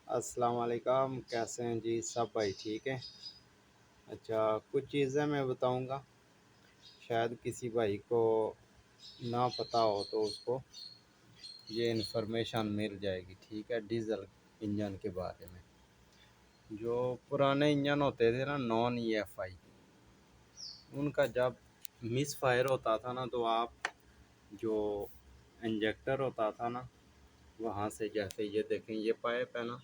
अस्सलाम वालेकुम, कैसे हैं जी सब भाई? ठीक है। अच्छा, कुछ चीज़ें मैं बताऊंगा, शायद किसी भाई को ना पता हो तो उसको ये इन्फॉर्मेशन मिल जाएगी। ठीक है, डीजल इंजन के बारे में। जो पुराने इंजन होते थे ना, नॉन ईएफआई, उनका जब मिस फायर होता था ना, तो आप जो इंजेक्टर होता था ना, वहाँ से जैसे ये देखें, ये पाइप है ना,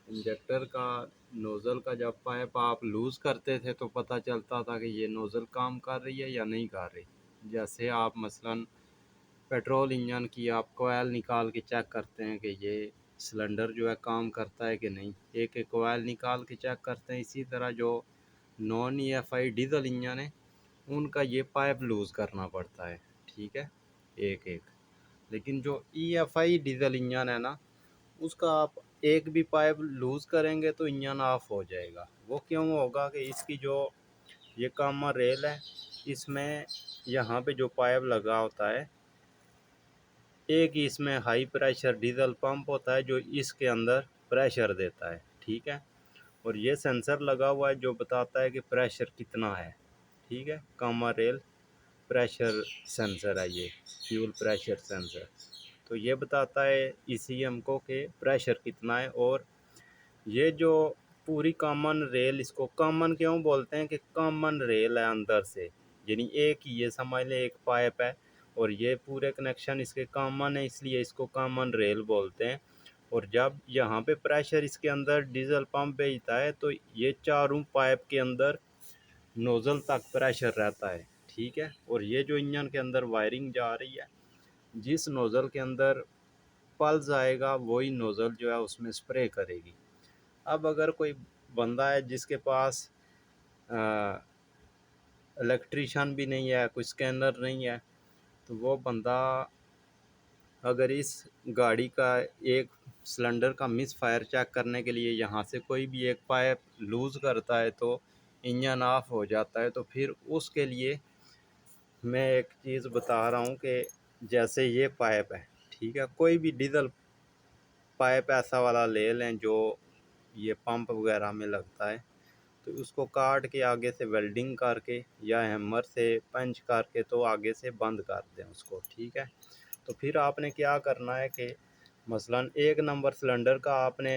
इंजेक्टर का नोज़ल का जब पाइप आप लूज़ करते थे तो पता चलता था कि ये नोज़ल काम कर रही है या नहीं कर रही। जैसे आप मसलन पेट्रोल इंजन की आप कोयल निकाल के चेक करते हैं कि ये सिलेंडर जो है काम करता है कि नहीं, एक एक कोयल निकाल के चेक करते हैं। इसी तरह जो नॉन ईएफआई डीजल इंजन है, उनका ये पाइप लूज़ करना पड़ता है। ठीक है, एक एक। लेकिन जो ईएफआई डीजल इंजन है ना, उसका आप एक भी पाइप लूज़ करेंगे तो इंजन ऑफ हो जाएगा। वो क्यों होगा कि इसकी जो ये कॉमन रेल है, इसमें यहाँ पे जो पाइप लगा होता है, एक ही इसमें हाई प्रेशर डीजल पंप होता है जो इसके अंदर प्रेशर देता है। ठीक है, और ये सेंसर लगा हुआ है जो बताता है कि प्रेशर कितना है। ठीक है, कॉमन रेल प्रेशर सेंसर है ये, फ्यूल प्रेशर सेंसर। तो ये बताता है ईसीएम को कि प्रेशर कितना है। और ये जो पूरी कॉमन रेल, इसको कॉमन क्यों बोलते हैं कि कॉमन रेल है अंदर से, यानी एक ही, ये समझ लें एक पाइप है और ये पूरे कनेक्शन इसके कॉमन है, इसलिए इसको कॉमन रेल बोलते हैं। और जब यहाँ पे प्रेशर इसके अंदर डीजल पंप भेजता है तो ये चारों पाइप के अंदर नोज़ल तक प्रेशर रहता है। ठीक है, और ये जो इंजन के अंदर वायरिंग जा रही है, जिस नोज़ल के अंदर पल्स आएगा वही नोज़ल जो है उसमें स्प्रे करेगी। अब अगर कोई बंदा है जिसके पास इलेक्ट्रीशियन भी नहीं है, कोई स्कैनर नहीं है, तो वो बंदा अगर इस गाड़ी का एक सिलेंडर का मिस फायर चेक करने के लिए यहाँ से कोई भी एक पाइप लूज़ करता है तो इंजन ऑफ हो जाता है। तो फिर उसके लिए मैं एक चीज़ बता रहा हूँ कि जैसे ये पाइप है, ठीक है, कोई भी डीजल पाइप ऐसा वाला ले लें जो ये पंप वगैरह में लगता है, तो उसको काट के आगे से वेल्डिंग करके या हैमर से पंच करके तो आगे से बंद कर दें उसको। ठीक है, तो फिर आपने क्या करना है कि मसलन एक नंबर सिलेंडर का आपने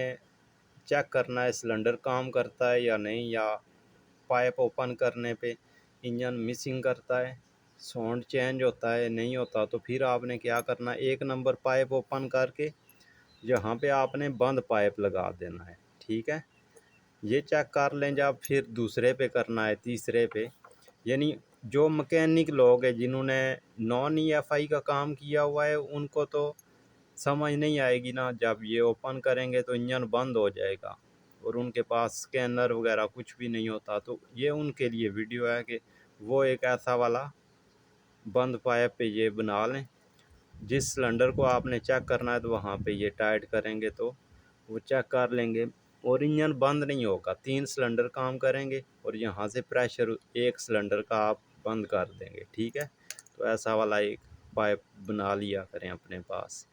चेक करना है सिलेंडर काम करता है या नहीं, या पाइप ओपन करने पे इंजन मिसिंग करता है, साउंड चेंज होता है नहीं होता, तो फिर आपने क्या करना है, एक नंबर पाइप ओपन करके यहाँ पे आपने बंद पाइप लगा देना है। ठीक है, ये चेक कर लें जब, फिर दूसरे पे करना है, तीसरे पे। यानी जो मैकेनिक लोग हैं जिन्होंने नॉन ईएफआई का काम किया हुआ है, उनको तो समझ नहीं आएगी ना, जब ये ओपन करेंगे तो इंजन बंद हो जाएगा और उनके पास स्कैनर वगैरह कुछ भी नहीं होता। तो ये उनके लिए वीडियो है कि वो एक ऐसा वाला बंद पाइप पे ये बना लें। जिस सिलेंडर को आपने चेक करना है तो वहाँ पे ये टाइट करेंगे तो वो चेक कर लेंगे और इंजन बंद नहीं होगा। 3 सिलेंडर काम करेंगे और यहाँ से प्रेशर एक सिलेंडर का आप बंद कर देंगे। ठीक है, तो ऐसा वाला एक पाइप बना लिया करें अपने पास।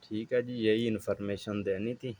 ठीक है जी, यही इन्फॉर्मेशन देनी थी।